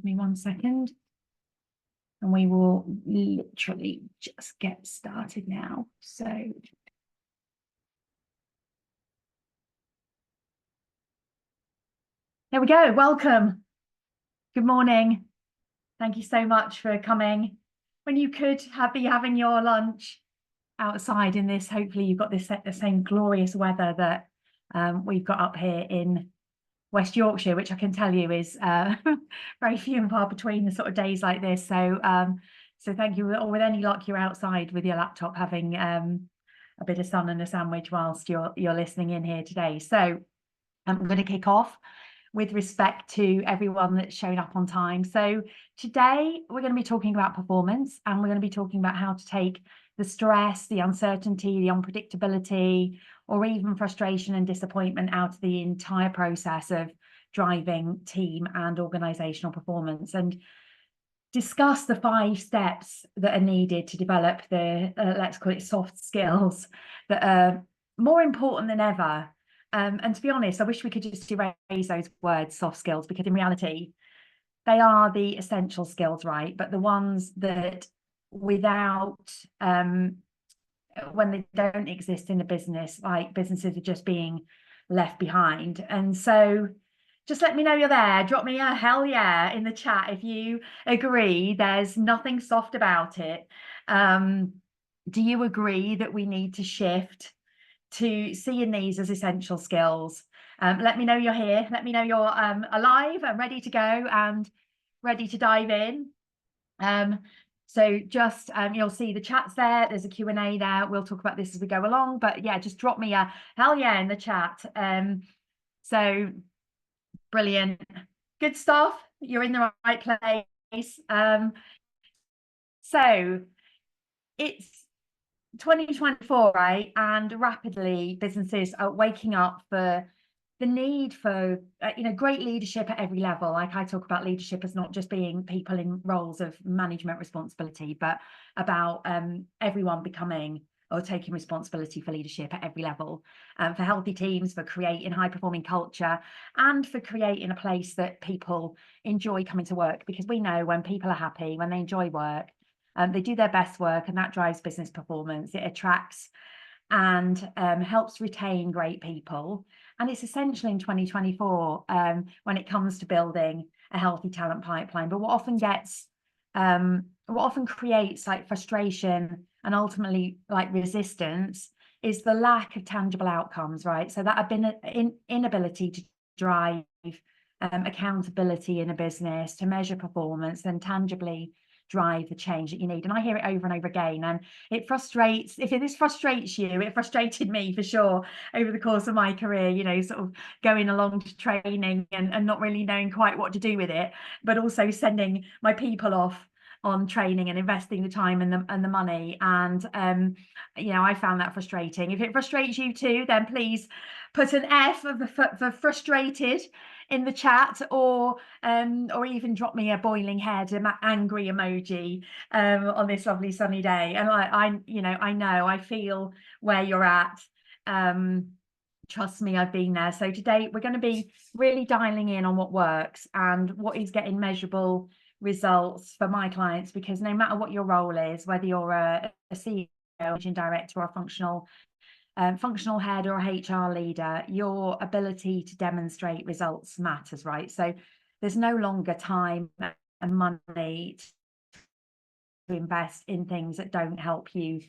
me 1 second. And we will literally just get started now. So there we go. Welcome. Good morning. Thank you so much for coming. When you could be having your lunch outside in this, hopefully you've got the same glorious weather that we've got up here in West Yorkshire, which I can tell you is very few and far between the sort of days like this. So thank you. Or with any luck, you're outside with your laptop having a bit of sun and a sandwich whilst you're listening in here today. So I'm going to kick off with respect to everyone that's shown up on time. So today we're going to be talking about performance, and we're going to be talking about how to take the stress, the uncertainty, the unpredictability, or even frustration and disappointment out of the entire process of driving team and organizational performance, and discuss the 5 steps that are needed to develop the, let's call it soft skills that are more important than ever. And to be honest, I wish we could just erase those words, soft skills, because in reality, they are the essential skills, right? But the ones that without, when they don't exist in a business, like businesses are just being left behind. And so just let me know you're there. Drop me a hell yeah in the chat if you agree there's nothing soft about it. Do you agree that we need to shift to seeing these as essential skills? Let me know you're here. Let me know you're alive and ready to go and ready to dive in. So just you'll see the chats there. There's a Q&A there. We'll talk about this as we go along. But yeah, just drop me a hell yeah in the chat. So brilliant. Good stuff. You're in the right place. So it's 2024, right? And rapidly businesses are waking up for the need for great leadership at every level. Like I talk about leadership as not just being people in roles of management responsibility, but about everyone becoming or taking responsibility for leadership at every level, for healthy teams, for creating high performing culture, and for creating a place that people enjoy coming to work. Because we know when people are happy, when they enjoy work, they do their best work, and that drives business performance. It attracts and helps retain great people. And it's essential in 2024 when it comes to building a healthy talent pipeline. But what often creates like frustration and ultimately like resistance is the lack of tangible outcomes, right? So that have been an inability to drive accountability in a business, to measure performance and tangibly drive the change that you need. And I hear it over and over again, and it frustrates. If this frustrates you, it frustrated me for sure over the course of my career, sort of going along to training and not really knowing quite what to do with it, but also sending my people off on training and investing the time and the money. And I found that frustrating. If it frustrates you too, then please put an F for frustrated in the chat, or even drop me a boiling head, an angry emoji on this lovely sunny day. And I feel where you're at. Trust me, I've been there. So today we're going to be really dialing in on what works and what is getting measurable results for my clients, because no matter what your role is, whether you're a CEO, managing director, or a functional head or a HR leader, your ability to demonstrate results matters, right? So there's no longer time and money to invest in things that don't help you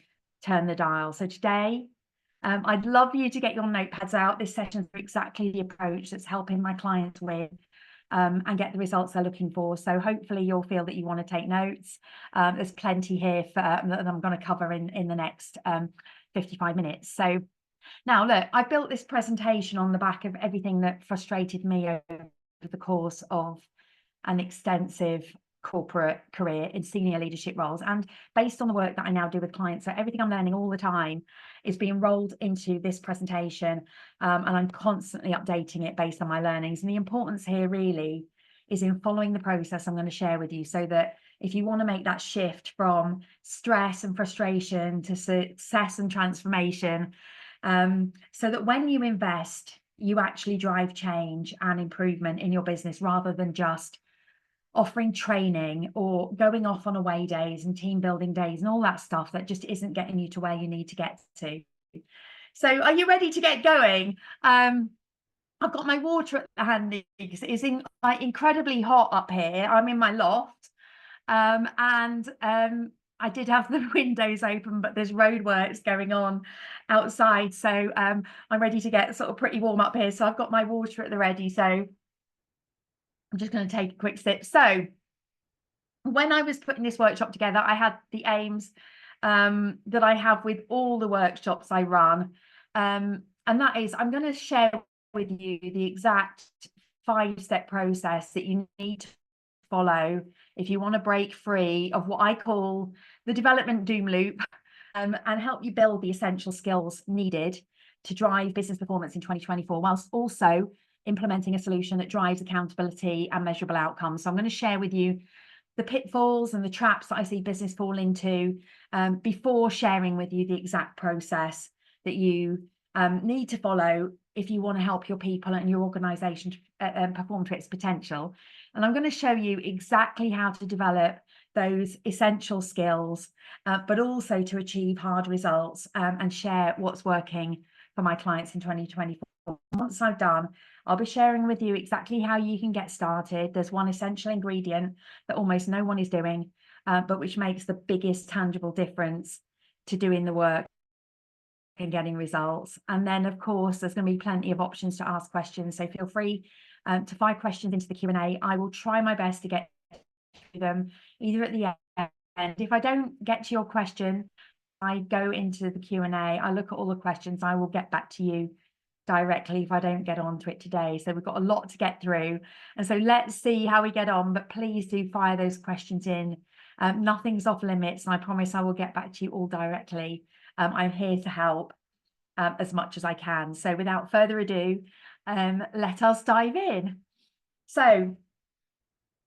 turn the dial. So today, I'd love you to get your notepads out. This session is exactly the approach that's helping my clients win and get the results they're looking for. So hopefully you'll feel that you want to take notes. There's plenty here that I'm going to cover in the next 55 minutes. So now look, I built this presentation on the back of everything that frustrated me over the course of an extensive corporate career in senior leadership roles, and based on the work that I now do with clients. So everything I'm learning all the time is being rolled into this presentation, and I'm constantly updating it based on my learnings. And the importance here really is in following the process I'm going to share with you, so that if you want to make that shift from stress and frustration to success and transformation, so that when you invest, you actually drive change and improvement in your business, rather than just offering training or going off on away days and team building days and all that stuff that just isn't getting you to where you need to get to. So are you ready to get going? I've got my water at the handy because it's incredibly hot up here. I'm in my loft, and I did have the windows open, but there's roadworks going on outside, so I'm ready to get sort of pretty warm up here. So I've got my water at the ready. So I'm just going to take a quick sip. So when I was putting this workshop together, I had the aims that I have with all the workshops I run, and that is I'm going to share with you the exact 5-step process that you need to follow if you want to break free of what I call the development doom loop, and help you build the essential skills needed to drive business performance in 2024, whilst also implementing a solution that drives accountability and measurable outcomes. So I'm going to share with you the pitfalls and the traps that I see business fall into, before sharing with you the exact process that you need to follow if you want to help your people and your organization perform to its potential. And I'm going to show you exactly how to develop those essential skills, but also to achieve hard results, and share what's working for my clients in 2024. Once I've done, I'll be sharing with you exactly how you can get started. There's one essential ingredient that almost no one is doing, but which makes the biggest tangible difference to doing the work and getting results. And then, of course, there's going to be plenty of options to ask questions. So feel free to fire questions into the Q&A. I will try my best to get to them either at the end. If I don't get to your question, I go into the Q&A. I look at all the questions. I will get back to you directly if I don't get onto it today. So we've got a lot to get through. And so let's see how we get on. But please do fire those questions in. Nothing's off limits. And I promise I will get back to you all directly. I'm here to help as much as I can. So without further ado, let us dive in. So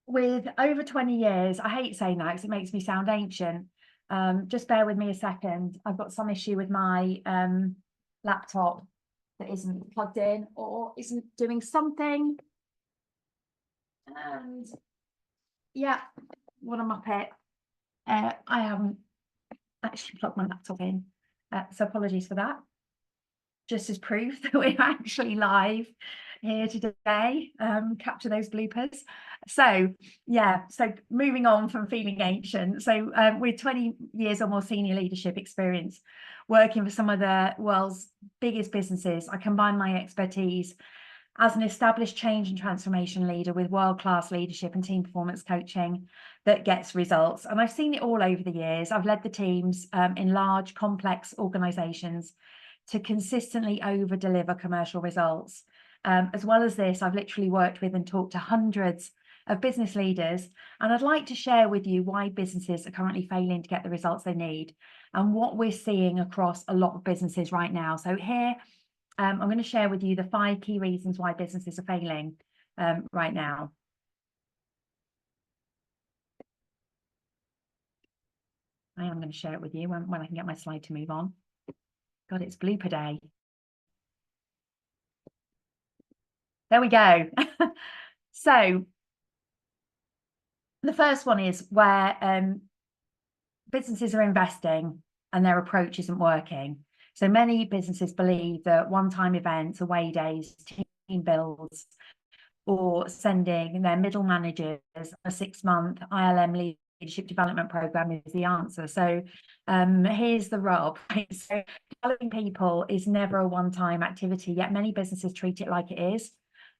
with over 20 years, I hate saying that because it makes me sound ancient. Just bear with me a second. I've got some issue with my laptop that isn't plugged in or isn't doing something. And yeah, what am I at? I haven't actually plugged my laptop in. So apologies for that. Just as proof that we're actually live here today, capture those bloopers. So yeah, so moving on from feeling ancient. So with 20 years or more senior leadership experience, working for some of the world's biggest businesses, I combine my expertise as an established change and transformation leader with world-class leadership and team performance coaching that gets results. And I've seen it all over the years. I've led the teams in large, complex organizations to consistently over-deliver commercial results. As well as this, I've literally worked with and talked to hundreds of business leaders, and I'd like to share with you why businesses are currently failing to get the results they need and what we're seeing across a lot of businesses right now. So here, I'm going to share with you the 5 key reasons why businesses are failing right now. I am going to share it with you when I can get my slide to move on. God, it's blooper day. There we go. So the first one is where businesses are investing and their approach isn't working. So many businesses believe that one-time events, away days, team builds, or sending their middle managers a 6-month ILM leadership development program is the answer. So here's the rub. So developing people is never a one-time activity, yet many businesses treat it like it is.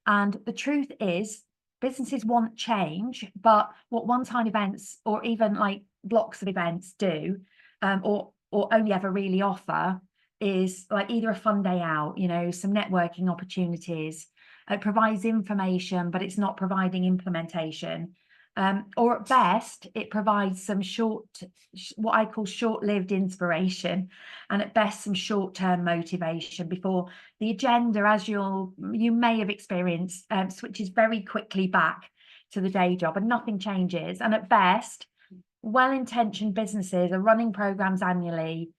And the truth is, businesses want change, but what one-time events or even like blocks of events do, or only ever really offer, is like either a fun day out, you know, some networking opportunities. It provides information, but it's not providing implementation. Or at best, it provides some what I call short-lived inspiration, and at best some short-term motivation before the agenda, as you may have experienced, switches very quickly back to the day job and nothing changes. And at best, well-intentioned businesses are running programs annually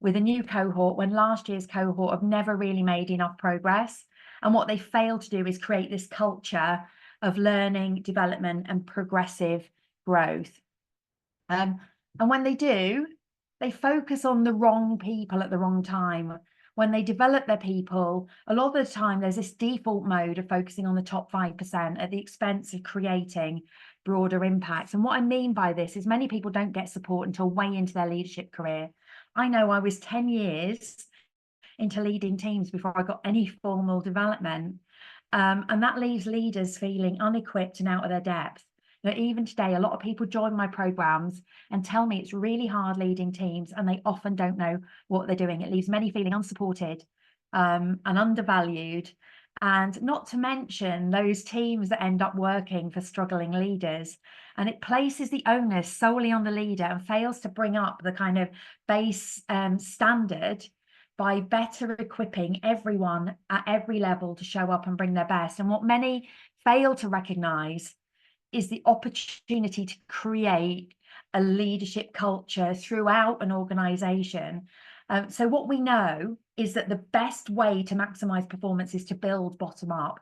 with a new cohort when last year's cohort have never really made enough progress. And what they fail to do is create this culture of learning, development, and progressive growth. And when they do, they focus on the wrong people at the wrong time. When they develop their people, a lot of the time there's this default mode of focusing on the top 5% at the expense of creating broader impacts. And what I mean by this is many people don't get support until way into their leadership career. I know I was 10 years into leading teams before I got any formal development. And that leaves leaders feeling unequipped and out of their depth. You know, even today, a lot of people join my programs and tell me it's really hard leading teams, and they often don't know what they're doing. It leaves many feeling unsupported and undervalued. And not to mention those teams that end up working for struggling leaders. And it places the onus solely on the leader and fails to bring up the kind of base standard by better equipping everyone at every level to show up and bring their best. And what many fail to recognize is the opportunity to create a leadership culture throughout an organization. So what we know is that the best way to maximize performance is to build bottom up,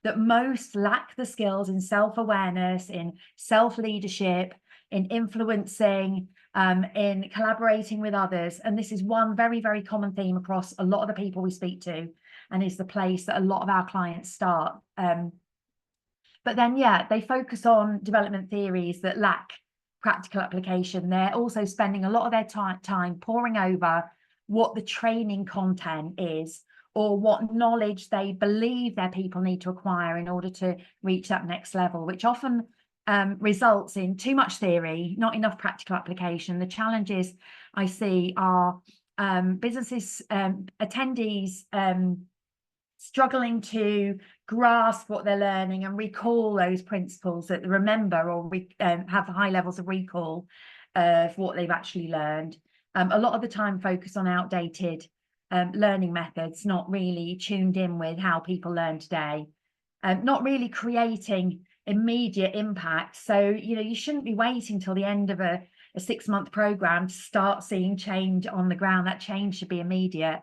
that most lack the skills in self-awareness, in self-leadership, in influencing, in collaborating with others. And this is one very, very common theme across a lot of the people we speak to, and is the place that a lot of our clients start. But then, yeah, they focus on development theories that lack practical application. They're also spending a lot of their time poring over what the training content is, or what knowledge they believe their people need to acquire in order to reach that next level, which often results in too much theory, not enough practical application. The challenges I see are businesses, attendees struggling to grasp what they're learning and recall those principles, that remember or have high levels of recall of what they've actually learned. A lot of the time focus on outdated learning methods, not really tuned in with how people learn today, not really creating immediate impact. So, you know, you shouldn't be waiting till the end of a 6-month program to start seeing change on the ground. That change should be immediate.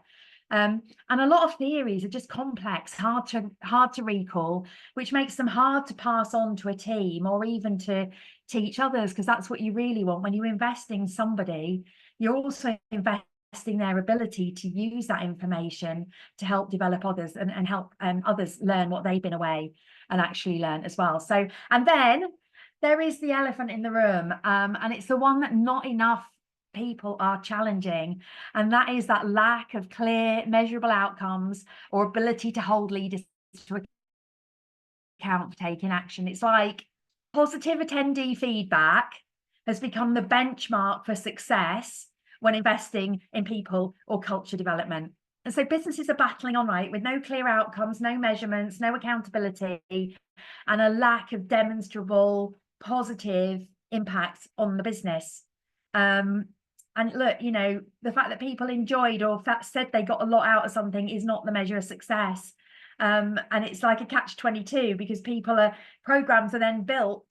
And a lot of theories are just complex, hard to recall, which makes them hard to pass on to a team or even to teach others, because that's what you really want. When you invest in somebody, you're also investing their ability to use that information to help develop others and help others learn what they've been away and actually learn as well. So, and then there is the elephant in the room, and it's the one that not enough people are challenging, and that is that lack of clear, measurable outcomes or ability to hold leaders to account for taking action. It's like positive attendee feedback has become the benchmark for success when investing in people or culture development. And so businesses are battling on, right, with no clear outcomes, no measurements, no accountability, and a lack of demonstrable positive impacts on the business. And look, you know, the fact that people enjoyed or said they got a lot out of something is not the measure of success. And it's like a catch-22, because programs are then built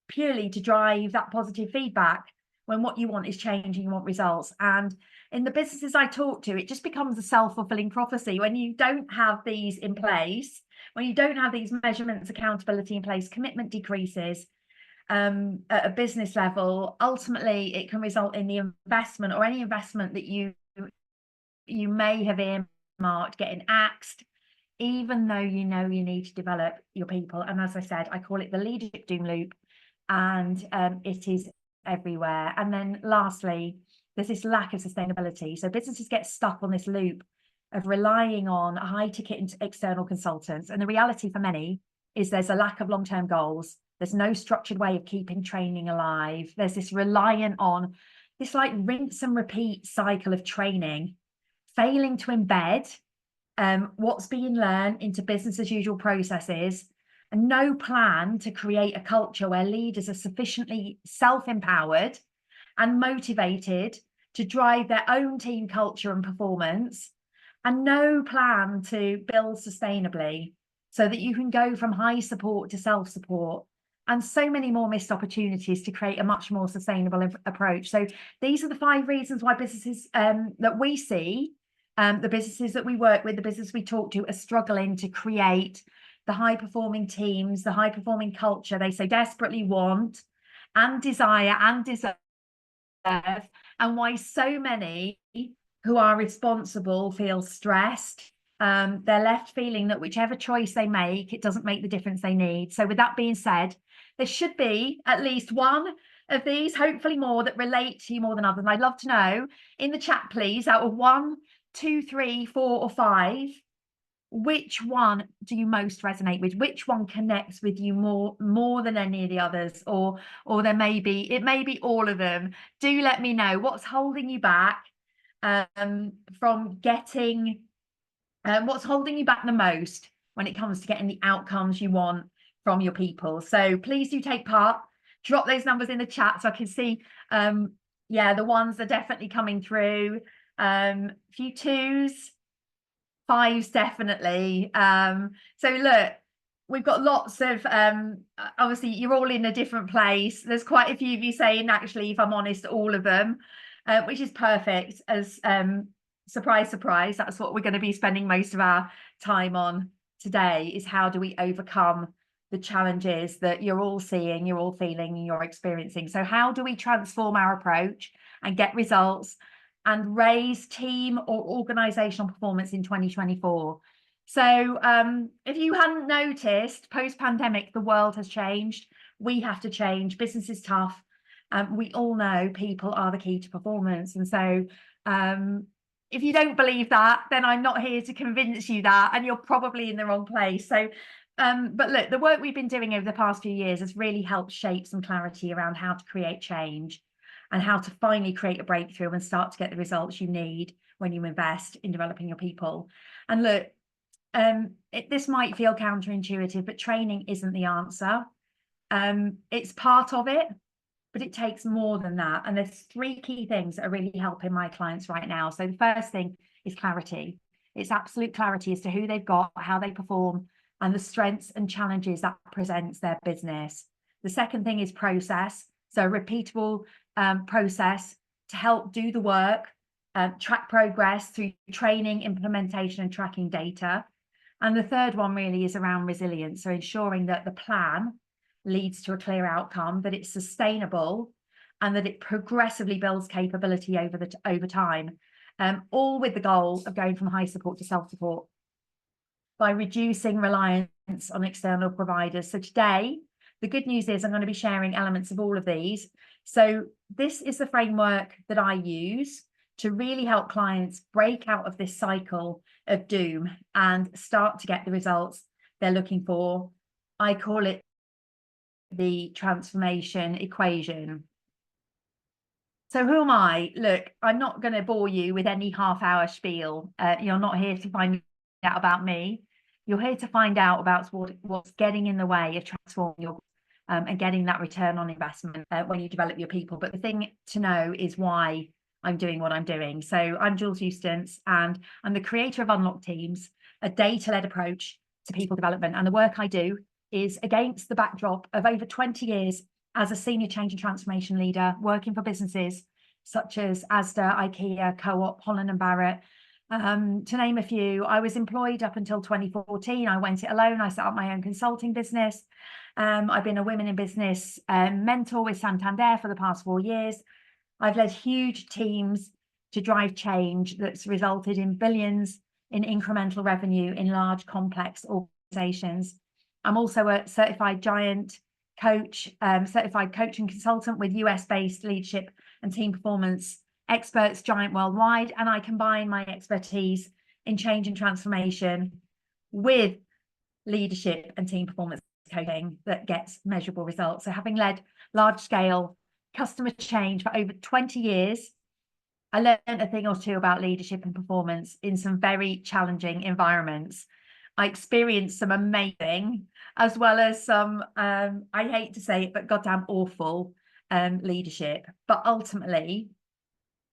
purely to drive that positive feedback, when what you want is change and you want results. And in the businesses I talk to, it just becomes a self-fulfilling prophecy. When you don't have these in place, when you don't have these measurements, accountability in place, commitment decreases. At a business level, ultimately it can result in the investment, or any investment that you may have earmarked, getting axed, even though you know you need to develop your people. And as I said, I call it the leadership doom loop, and it is everywhere. And then lastly, there's this lack of sustainability. So businesses get stuck on this loop of relying on high ticket external consultants, and the reality for many is there's a lack of long-term goals. There's no structured way of keeping training alive. There's this reliant on this like rinse and repeat cycle of training, failing to embed what's being learned into business as usual processes, and no plan to create a culture where leaders are sufficiently self-empowered and motivated to drive their own team culture and performance, and no plan to build sustainably so that you can go from high support to self-support, and so many more missed opportunities to create a much more sustainable approach. So these are the 5 reasons why businesses that we see, the businesses that we work with, the businesses we talk to, are struggling to create the high performing teams, the high performing culture they so desperately want and desire and deserve, and why so many who are responsible feel stressed. They're left feeling that whichever choice they make, it doesn't make the difference they need. So with that being said, there should be at least one of these, hopefully more, that relate to you more than others. And I'd love to know in the chat, please, out of 1, 2, 3, 4, or 5, which one do you most resonate with? Which one connects with you more than any of the others? Or it may be all of them. Do let me know what's holding you back from getting, what's holding you back the most when it comes to getting the outcomes you want from your people. So please do take part. Drop those numbers in the chat so I can see. Yeah, the ones are definitely coming through. Few 2s, 5s definitely. So look, we've got lots of obviously you're all in a different place. There's quite a few of you saying, actually, if I'm honest, all of them, which is perfect. As surprise, surprise, that's what we're going to be spending most of our time on today, is how do we overcome the challenges that you're all seeing, you're all feeling, and you're experiencing. So how do we transform our approach and get results and raise team or organizational performance in 2024? So if you hadn't noticed, post-pandemic, the world has changed. We have to change. Business is tough. We all know people are the key to performance. And so if you don't believe that, then I'm not here to convince you that, and you're probably in the wrong place. So but look, the work we've been doing over the past few years has really helped shape some clarity around how to create change and how to finally create a breakthrough and start to get the results you need when you invest in developing your people. And look, this might feel counterintuitive, but training isn't the answer. It's part of it, but it takes more than that. And there's 3 key things that are really helping my clients right now. So the first thing is clarity. It's absolute clarity as to who they've got, how they perform, and the strengths and challenges that presents their business. The second thing is process. So a repeatable process to help do the work, track progress through training, implementation, and tracking data. And the third one really is around resilience. So ensuring that the plan leads to a clear outcome, that it's sustainable, and that it progressively builds capability over time, all with the goal of going from high support to self-support by reducing reliance on external providers. So today, the good news is I'm going to be sharing elements of all of these. So this is the framework that I use to really help clients break out of this cycle of doom and start to get the results they're looking for. I call it the transformation equation. So who am I? Look, I'm not going to bore you with any half-hour spiel. You're not here to find out about me. You're here to find out about what's getting in the way of transforming your and getting that return on investment when you develop your people. But the thing to know is why I'm doing what I'm doing. So I'm Jules Eustace, and I'm the creator of Unlock Teams, a data-led approach to people development. And the work I do is against the backdrop of over 20 years as a senior change and transformation leader, working for businesses such as Asda, IKEA, Co-op, Holland and Barrett, to name a few. I was employed up until 2014. I went it alone. I set up my own consulting business. I've been a women in business mentor with Santander for the past 4 years. I've led huge teams to drive change that's resulted in billions in incremental revenue in large, complex organizations. I'm also a certified giant coach, certified coach and consultant with US-based leadership and team performance experts, giant worldwide, and I combine my expertise in change and transformation with leadership and team performance coaching that gets measurable results. So having led large-scale customer change for over 20 years, I learned a thing or two about leadership and performance in some very challenging environments. I experienced some amazing, as well as some, I hate to say it, but goddamn awful leadership. But ultimately,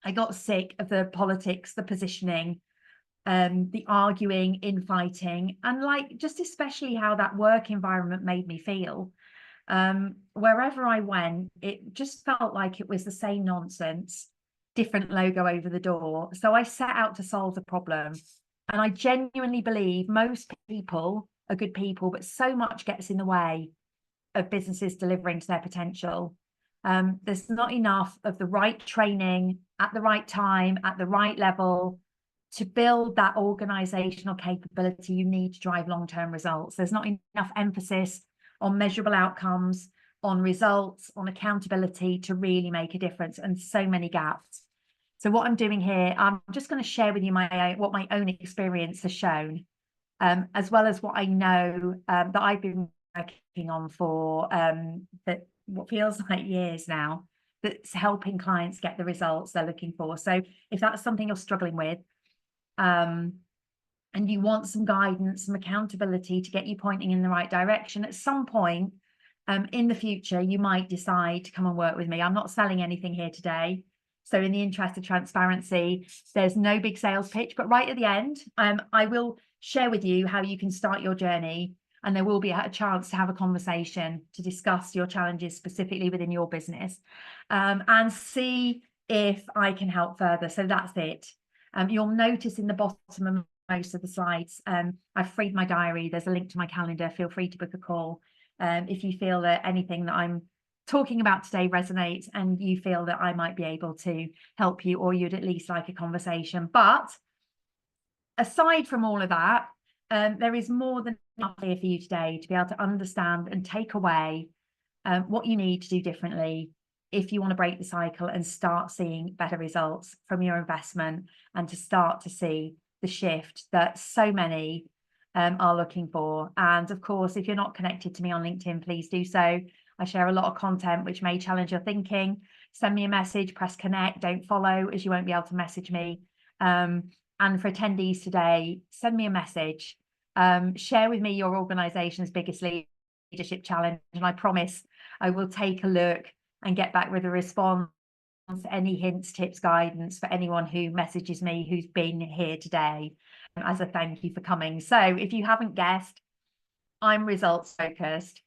I got sick of the politics, the positioning, the arguing, infighting, and like just especially how that work environment made me feel. Wherever I went, it just felt like it was the same nonsense, different logo over the door. So I set out to solve the problem. And I genuinely believe most people are good people, but so much gets in the way of businesses delivering to their potential. There's not enough of the right training at the right time, at the right level, to build that organizational capability you need to drive long-term results. There's not enough emphasis on measurable outcomes, on results, on accountability to really make a difference, and so many gaps. So what I'm doing here, I'm just going to share with you what my own experience has shown, as well as what I know that I've been working on for what feels like years now, that's helping clients get the results they're looking for. So if that's something you're struggling with, and you want some guidance, some accountability to get you pointing in the right direction, at some point in the future, you might decide to come and work with me. I'm not selling anything here today. So in the interest of transparency, there's no big sales pitch, but right at the end, I will share with you how you can start your journey, and there will be a chance to have a conversation to discuss your challenges specifically within your business, and see if I can help further. So that's it. You'll notice in the bottom of most of the slides, I've freed my diary. There's a link to my calendar. Feel free to book a call if you feel that anything that I'm talking about today resonates and you feel that I might be able to help you, or you'd at least like a conversation. But aside from all of that, there is more than enough here for you today to be able to understand and take away what you need to do differently if you want to break the cycle and start seeing better results from your investment, and to start to see the shift that so many are looking for. And of course, if you're not connected to me on LinkedIn, please do so. I share a lot of content which may challenge your thinking. Send me a message, press connect, don't follow, as you won't be able to message me. And for attendees today, send me a message. Share with me your organization's biggest leadership challenge, and I promise I will take a look and get back with a response, any hints, tips, guidance for anyone who messages me who's been here today, as a thank you for coming. So if you haven't guessed, I'm results focused.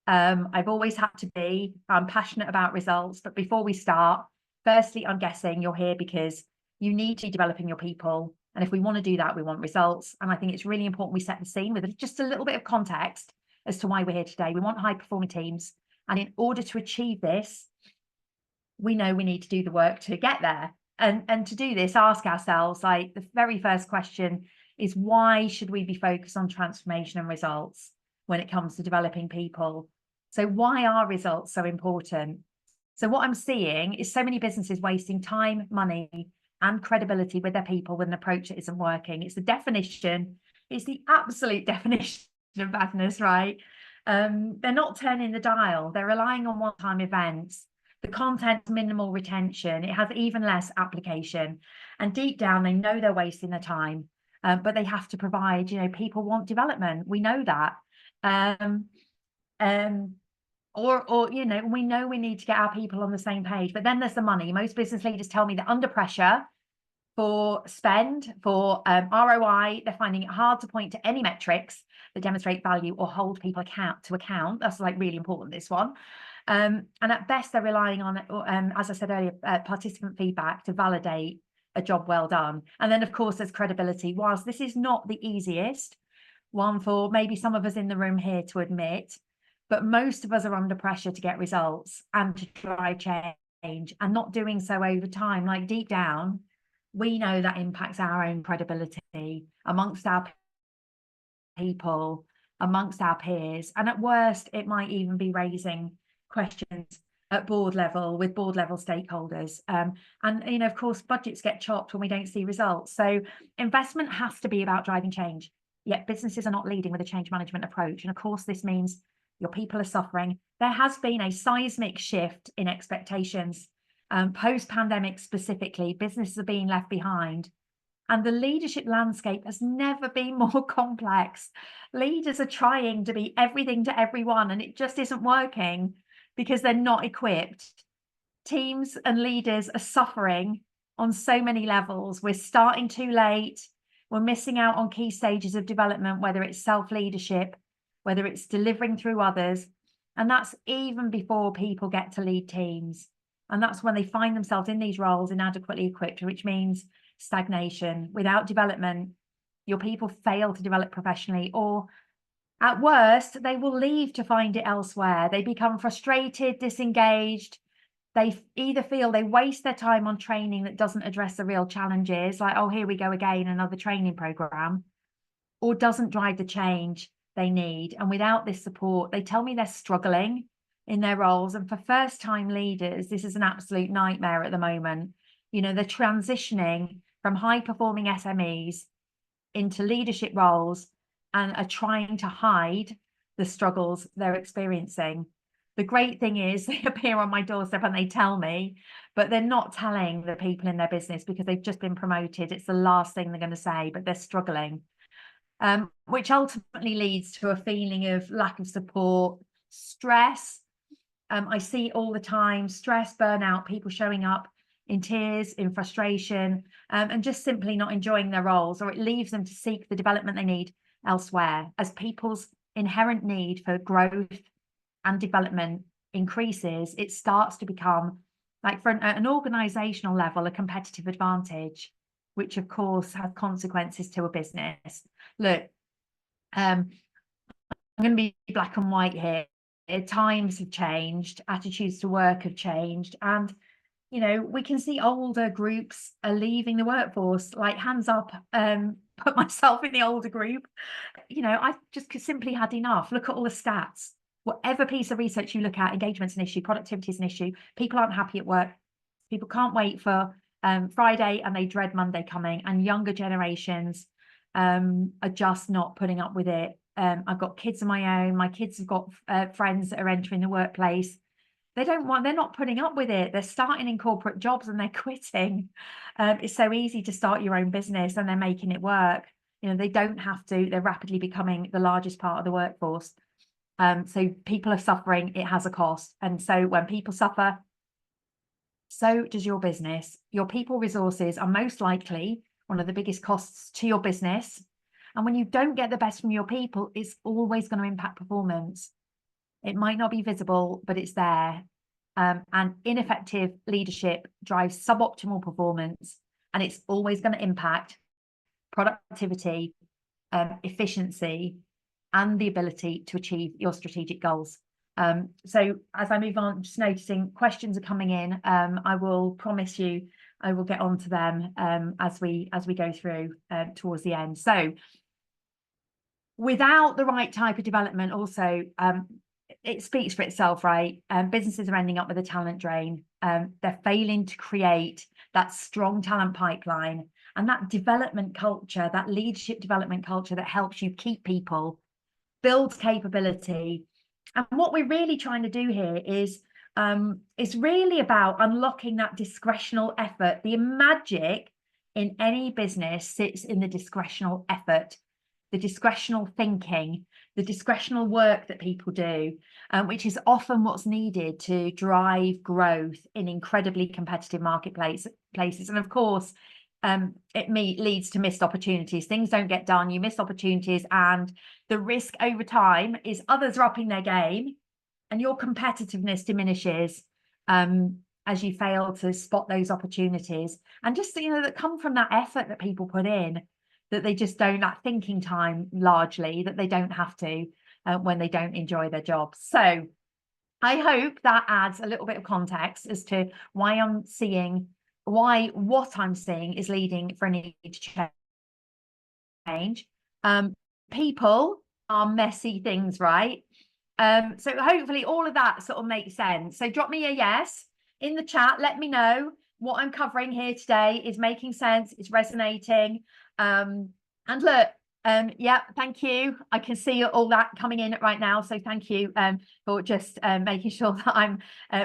I've always had to be. I'm passionate about results. But before we start, firstly, I'm guessing you're here because you need to be developing your people. And if we want to do that, we want results. And I think it's really important we set the scene with just a little bit of context as to why we're here today. We want high performing teams. And in order to achieve this, we know we need to do the work to get there. And to do this, ask ourselves, like, the very first question is, why should we be focused on transformation and results when it comes to developing people? So why are results so important? So what I'm seeing is so many businesses wasting time, money, and credibility with their people with an approach that isn't working. It's the absolute definition of madness, right? They're not turning the dial. They're relying on one-time events. The content's minimal retention. It has even less application. And deep down, they know they're wasting their time, but they have to provide, people want development. We know that. We know we need to get our people on the same page, but then there's the money. Most business leaders tell me that under pressure for spend, for ROI, they're finding it hard to point to any metrics that demonstrate value or hold people to account. That's like really important, this one. And at best, they're relying on, as I said earlier, participant feedback to validate a job well done. And then, of course, there's credibility. Whilst this is not the easiest one for maybe some of us in the room here to admit, but most of us are under pressure to get results and to drive change, and not doing so over time. Like, deep down, we know that impacts our own credibility amongst our people, amongst our peers. And at worst, it might even be raising questions at board level with board level stakeholders. And, of course, budgets get chopped when we don't see results. So investment has to be about driving change. Yet businesses are not leading with a change management approach. And of course, this means your people are suffering. There has been a seismic shift in expectations. Post-pandemic specifically, businesses are being left behind. And the leadership landscape has never been more complex. Leaders are trying to be everything to everyone, and it just isn't working because they're not equipped. Teams and leaders are suffering on so many levels. We're starting too late. We're missing out on key stages of development, whether it's self-leadership, whether it's delivering through others. And that's even before people get to lead teams. And that's when they find themselves in these roles inadequately equipped, which means stagnation. Without development, your people fail to develop professionally, or At worst, they will leave to find it elsewhere. They become frustrated, disengaged. They either feel they waste their time on training that doesn't address the real challenges, like, oh, here we go again, another training program, or doesn't drive the change they need. And without this support, they tell me they're struggling in their roles. And for first-time leaders, this is an absolute nightmare at the moment. You know, they're transitioning from high-performing SMEs into leadership roles and are trying to hide the struggles they're experiencing. The great thing is they appear on my doorstep and they tell me, but they're not telling the people in their business because they've just been promoted. It's the last thing they're going to say, but they're struggling, which ultimately leads to a feeling of lack of support, stress. I see all the time, stress, burnout, people showing up in tears, in frustration, and just simply not enjoying their roles, or it leaves them to seek the development they need elsewhere. As people's inherent need for growth and development increases, it starts to become, like, for an organizational level, a competitive advantage, which of course has consequences to a business. Look, I'm going to be black and white here. Times have changed, attitudes to work have changed, and you know, we can see older groups are leaving the workforce. Like, hands up, put myself in the older group. You know, I've just simply had enough. Look at all the stats. Whatever piece of research you look at, engagement's an issue, productivity is an issue. People aren't happy at work. People can't wait for Friday and they dread Monday coming. And younger generations are just not putting up with it. I've got kids of my own. My kids have got friends that are entering the workplace. They're not putting up with it. They're starting in corporate jobs and they're quitting. It's so easy to start your own business and they're making it work. You know, they don't have to. They're rapidly becoming the largest part of the workforce. So people are suffering. It has a cost. And so when people suffer, so does your business. Your people resources are most likely one of the biggest costs to your business. And when you don't get the best from your people, it's always going to impact performance. It might not be visible, but it's there. And ineffective leadership drives suboptimal performance, and it's always going to impact productivity, efficiency, and the ability to achieve your strategic goals. So as I move on, just noticing questions are coming in. I will promise you I will get on to them as we go through towards the end. So without the right type of development, also, it speaks for itself, right? Businesses are ending up with a talent drain. They're failing to create that strong talent pipeline and that development culture, that leadership development culture that helps you keep people, builds capability. And what we're really trying to do here is it's really about unlocking that discretional effort. The magic in any business sits in the discretional effort, the discretional thinking, the discretional work that people do, which is often what's needed to drive growth in incredibly competitive marketplaces. And of course, it leads to missed opportunities. Things don't get done, you miss opportunities, and the risk over time is others are upping their game and your competitiveness diminishes as you fail to spot those opportunities. And just, you know, that come from that effort that people put in, that they just don't, that thinking time largely, that they don't have to when they don't enjoy their jobs. So I hope that adds a little bit of context as to why I'm seeing, what I'm seeing is leading for a need to change. People are messy things, right? So hopefully all of that sort of makes sense. So drop me a yes in the chat. Let me know what I'm covering here today is making sense, it's resonating. And look, yeah, thank you. I can see all that coming in right now. So thank you for just making sure that I'm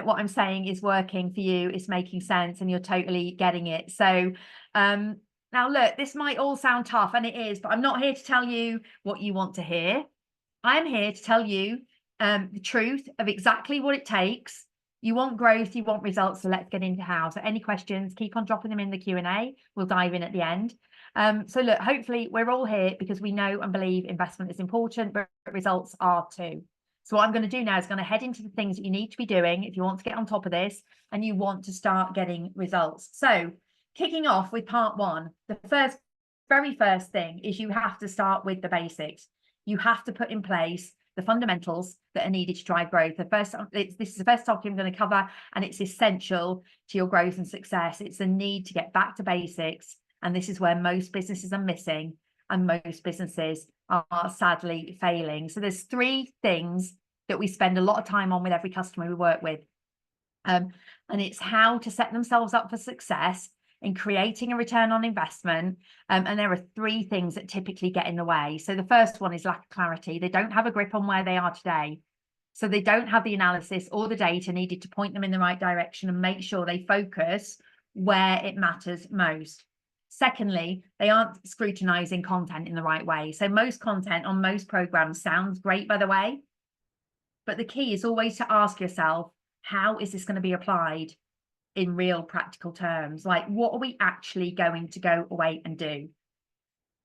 what I'm saying is working for you, is making sense, and you're totally getting it. So now look, this might all sound tough, and it is, but I'm not here to tell you what you want to hear. I'm here to tell you the truth of exactly what it takes. You want growth, you want results, so let's get into how. So any questions, keep on dropping them in the Q&A. We'll dive in at the end. So look, hopefully we're all here because we know and believe investment is important, but results are too. So what I'm going to do now is going to head into the things that you need to be doing if you want to get on top of this and you want to start getting results. So kicking off with part one, the very first thing is you have to start with the basics. you have to put in place the fundamentals that are needed to drive growth. This is the first topic I'm going to cover, and it's essential to your growth and success. It's the need to get back to basics, and this is where most businesses are missing, and most businesses are sadly failing. So there's 3 things that we spend a lot of time on with every customer we work with, and it's how to set themselves up for success in creating a return on investment. And there are 3 things that typically get in the way. So the first one is lack of clarity. They don't have a grip on where they are today. So they don't have the analysis or the data needed to point them in the right direction and make sure they focus where it matters most. Secondly, they aren't scrutinizing content in the right way. So most content on most programs sounds great, by the way, but the key is always to ask yourself, how is this going to be applied in real practical terms? Like, what are we actually going to go away and do?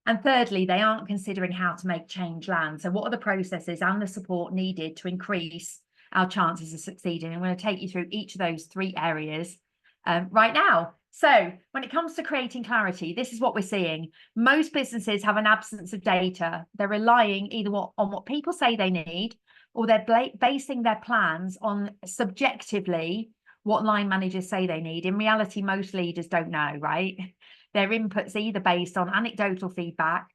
And thirdly, they aren't considering how to make change land. So what are the processes and the support needed to increase our chances of succeeding? I'm going to take you through each of those 3 areas right now. So when it comes to creating clarity, this is what we're seeing. Most businesses have an absence of data. They're relying either on what people say they need, or they're basing their plans on subjectively what line managers say they need. In reality, most leaders don't know, right? Their input's either based on anecdotal feedback,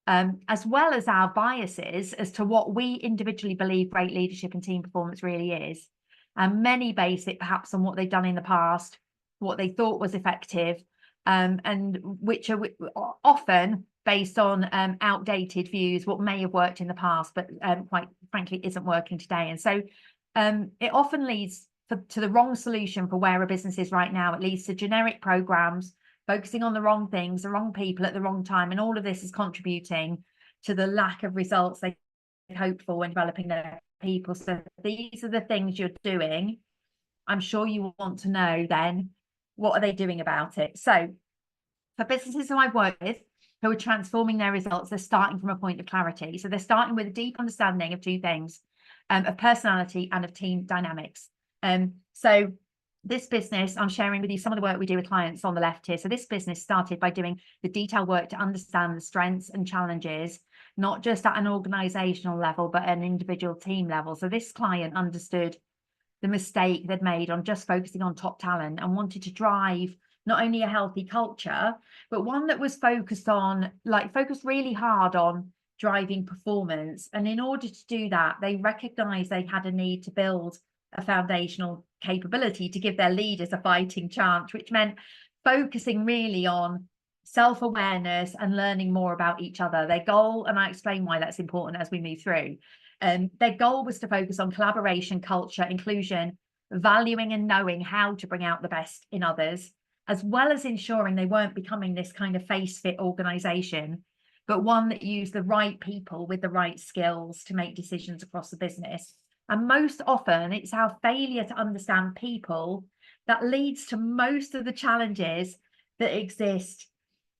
as well as our biases as to what we individually believe great leadership and team performance really is. And many base it perhaps on what they've done in the past, what they thought was effective, and which are often based on outdated views, what may have worked in the past, but quite frankly isn't working today. And so it often leads to the wrong solution for where a business is right now. It leads to generic programs, focusing on the wrong things, the wrong people at the wrong time. And all of this is contributing to the lack of results they hoped for when developing their people. So these are the things you're doing. I'm sure you want to know then, what are they doing about it? So for businesses who I've worked with who are transforming their results, they're starting from a point of clarity. So they're starting with a deep understanding of 2 things, of personality and of team dynamics. So this business, I'm sharing with you some of the work we do with clients on the left here. So this business started by doing the detailed work to understand the strengths and challenges, not just at an organizational level, but at an individual team level. So this client understood the mistake they'd made on just focusing on top talent and wanted to drive not only a healthy culture, but one that was focused really hard on driving performance. And in order to do that, they recognized they had a need to build a foundational capability to give their leaders a fighting chance, which meant focusing really on self-awareness and learning more about each other. Their goal, and I explain why that's important as we move through, their goal was to focus on collaboration, culture, inclusion, valuing and knowing how to bring out the best in others, as well as ensuring they weren't becoming this kind of face-fit organization, but one that used the right people with the right skills to make decisions across the business. And most often, it's our failure to understand people that leads to most of the challenges that exist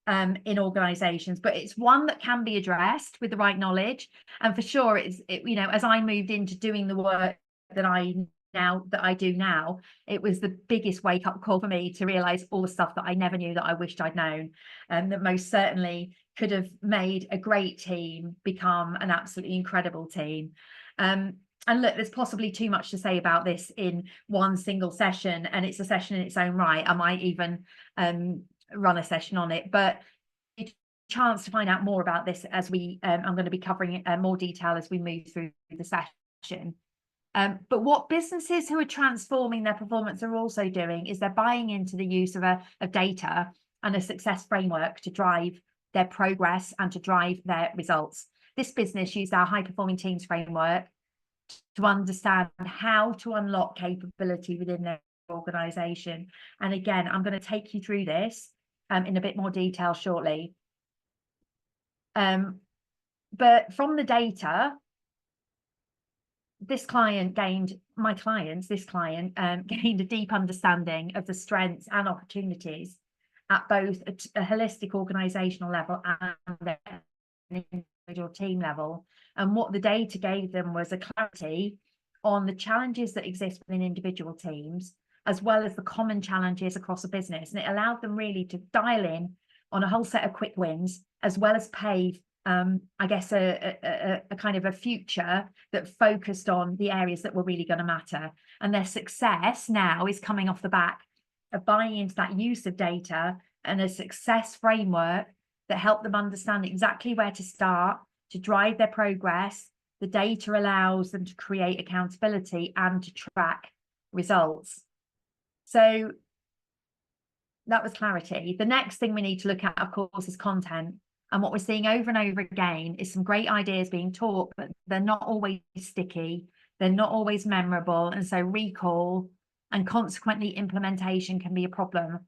in organizations, but it's one that can be addressed with the right knowledge. And for sure, as I moved into doing the work that I do now, it was the biggest wake-up call for me to realize all the stuff that I never knew that I wished I'd known, and that most certainly could have made a great team become an absolutely incredible team. And look, there's possibly too much to say about this in one single session, and it's a session in its own right. I might even run a session on it, but a chance to find out more about this as I'm going to be covering it in more detail as we move through the session. But what businesses who are transforming their performance are also doing is they're buying into the use of data and a success framework to drive their progress and to drive their results. This business used our high performing teams framework to understand how to unlock capability within their organization. And again, I'm going to take you through this in a bit more detail shortly. But from the data, this client gained a deep understanding of the strengths and opportunities at both a holistic organizational level and an individual team level. And what the data gave them was a clarity on the challenges that exist within individual teams, as well as the common challenges across a business. And it allowed them really to dial in on a whole set of quick wins, as well as pave I guess, a kind of a future that focused on the areas that were really going to matter. And their success now is coming off the back of buying into that use of data and a success framework that helped them understand exactly where to start to drive their progress. The data allows them to create accountability and to track results. So that was clarity. The next thing we need to look at, of course, is content. And what we're seeing over and over again is some great ideas being taught, but they're not always sticky. They're not always memorable. And so recall and consequently implementation can be a problem,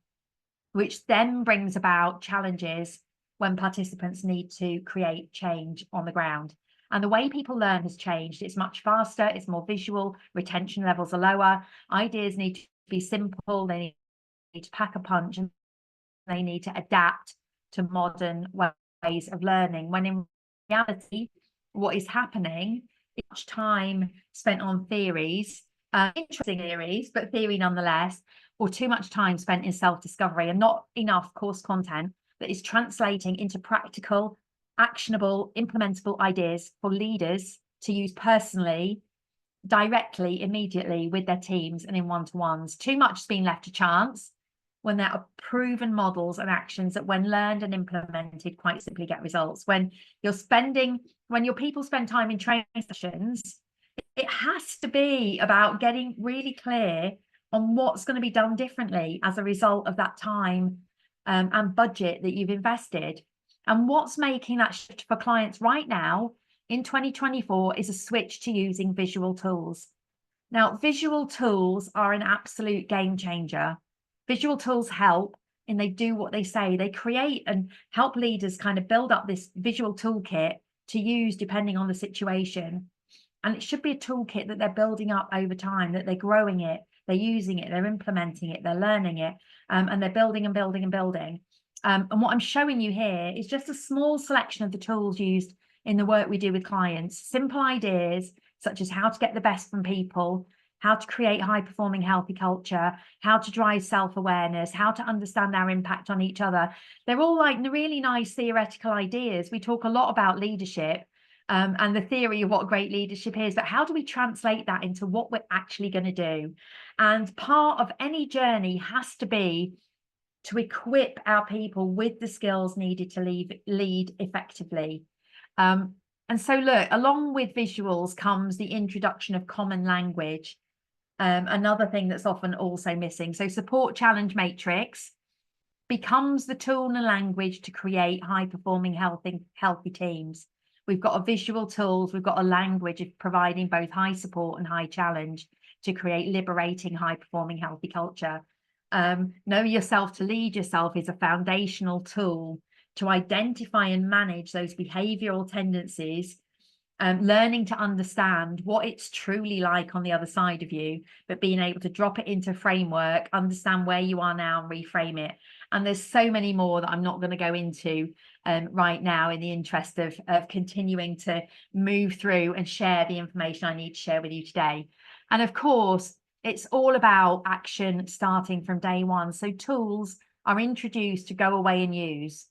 which then brings about challenges when participants need to create change on the ground. And the way people learn has changed. It's much faster, it's more visual, retention levels are lower, ideas need to be simple, they need to pack a punch, and they need to adapt to modern ways of learning, when in reality, what is happening is much time spent on theories, interesting theories, but theory nonetheless, or too much time spent in self-discovery and not enough course content that is translating into practical, actionable, implementable ideas for leaders to use personally, directly, immediately with their teams and in one-to-ones. Too much has been left to chance when there are proven models and actions that, when learned and implemented, quite simply get results. When your people spend time in training sessions, it has to be about getting really clear on what's going to be done differently as a result of that time and budget that you've invested. And what's making that shift for clients right now in 2024 is a switch to using visual tools. Now, visual tools are an absolute game changer. Visual tools help, and they do what they say. They create and help leaders kind of build up this visual toolkit to use depending on the situation. And it should be a toolkit that they're building up over time, that they're growing it, they're using it, they're implementing it, they're learning it, and they're building and building and building. And what I'm showing you here is just a small selection of the tools used in the work we do with clients. Simple ideas such as how to get the best from people, how to create high-performing healthy culture, how to drive self-awareness, how to understand our impact on each other. They're all like really nice theoretical ideas. We talk a lot about leadership and the theory of what great leadership is, but how do we translate that into what we're actually going to do? And part of any journey has to be to equip our people with the skills needed to lead effectively. And so look, along with visuals comes the introduction of common language, another thing that's often also missing. So support challenge matrix becomes the tool and language to create high-performing, healthy teams. We've got a visual tools, we've got a language of providing both high support and high challenge to create liberating, high-performing, healthy culture. Know yourself to lead yourself is a foundational tool to identify and manage those behavioral tendencies, learning to understand what it's truly like on the other side of you, but being able to drop it into framework, understand where you are now and reframe it. And there's so many more that I'm not going to go into right now in the interest of continuing to move through and share the information I need to share with you today. And of course, it's all about action starting from day one. So tools are introduced to go away and use.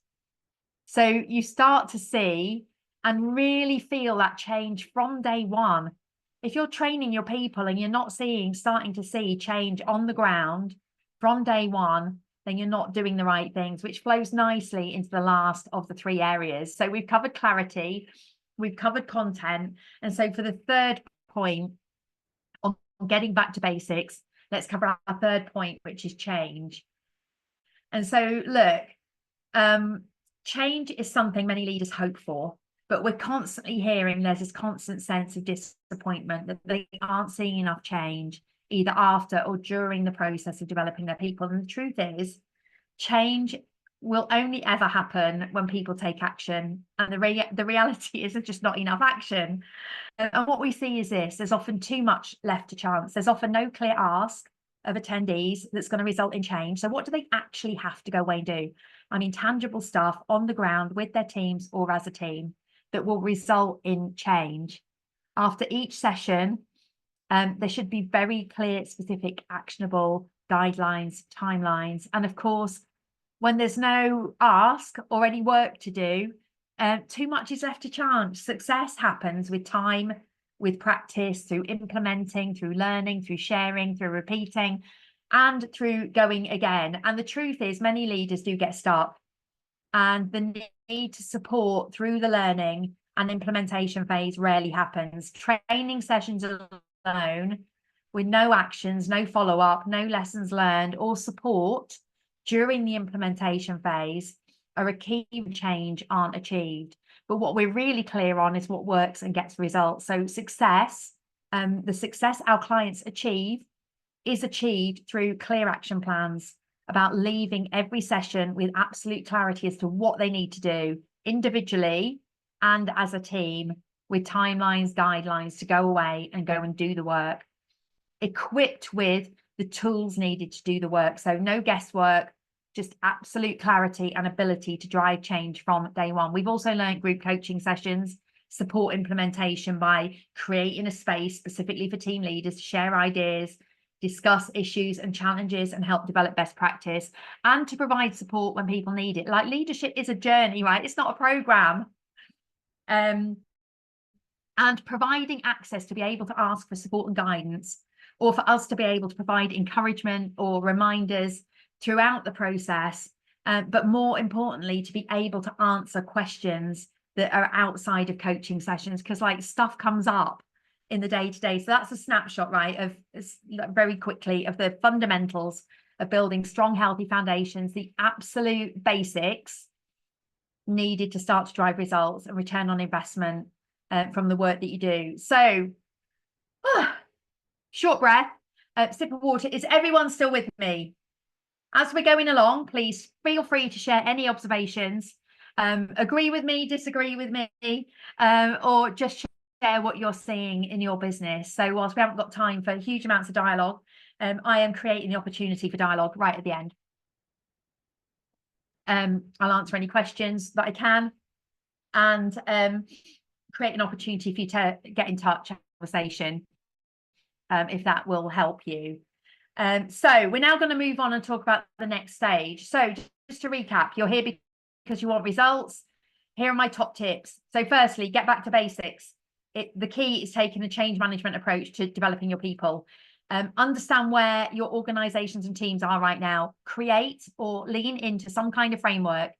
So you start to see and really feel that change from day one. If you're training your people and you're not starting to see change on the ground from day one, then you're not doing the right things, which flows nicely into the last of the three areas. So we've covered clarity, we've covered content. And so for the third point on getting back to basics, let's cover our third point, which is change. And so look, change is something many leaders hope for, but we're constantly hearing there's this constant sense of disappointment that they aren't seeing enough change either after or during the process of developing their people. And the truth is, change will only ever happen when people take action. And the reality is there's just not enough action. And what we see is this: there's often too much left to chance. There's often no clear ask of attendees that's going to result in change. So what do they actually have to go away and do? I mean, tangible stuff on the ground with their teams or as a team that will result in change. After each session, there should be very clear, specific, actionable guidelines, timelines. And of course, when there's no ask or any work to do, Too much is left to chance. Success happens with time, with practice, through implementing, through learning, through sharing, through repeating, and through going again. And the truth is, many leaders do get stuck, and the need to support through the learning and implementation phase rarely happens. Training sessions alone, with no actions, no follow-up, no lessons learned or support during the implementation phase, are a key change aren't achieved. But what we're really clear on is what works and gets results. So success, the success our clients achieve is achieved through clear action plans, about leaving every session with absolute clarity as to what they need to do individually and as a team, with timelines, guidelines to go away and go and do the work, equipped with the tools needed to do the work. So no guesswork, just absolute clarity and ability to drive change from day one. We've also learned group coaching sessions support implementation by creating a space specifically for team leaders to share ideas, discuss issues and challenges, and help develop best practice, and to provide support when people need it. Like, leadership is a journey, right? It's not a program. And providing access to be able to ask for support and guidance, or for us to be able to provide encouragement or reminders throughout the process, but more importantly, to be able to answer questions that are outside of coaching sessions, because like stuff comes up in the day-to-day. So that's a snapshot, right, of very quickly of the fundamentals of building strong, healthy foundations, the absolute basics needed to start to drive results and return on investment from the work that you do. So short breath, sip of water. Is everyone still with me? As we're going along, please feel free to share any observations, agree with me, disagree with me, or just share what you're seeing in your business. So whilst we haven't got time for huge amounts of dialogue, I am creating the opportunity for dialogue right at the end. I'll answer any questions that I can, and create an opportunity for you to get in touch, conversation, if that will help you. So we're now going to move on and talk about the next stage. So just to recap, you're here because you want results. Here are my top tips. So firstly, get back to basics. The key is taking a change management approach to developing your people. Understand where your organizations and teams are right now. Create or lean into some kind of framework.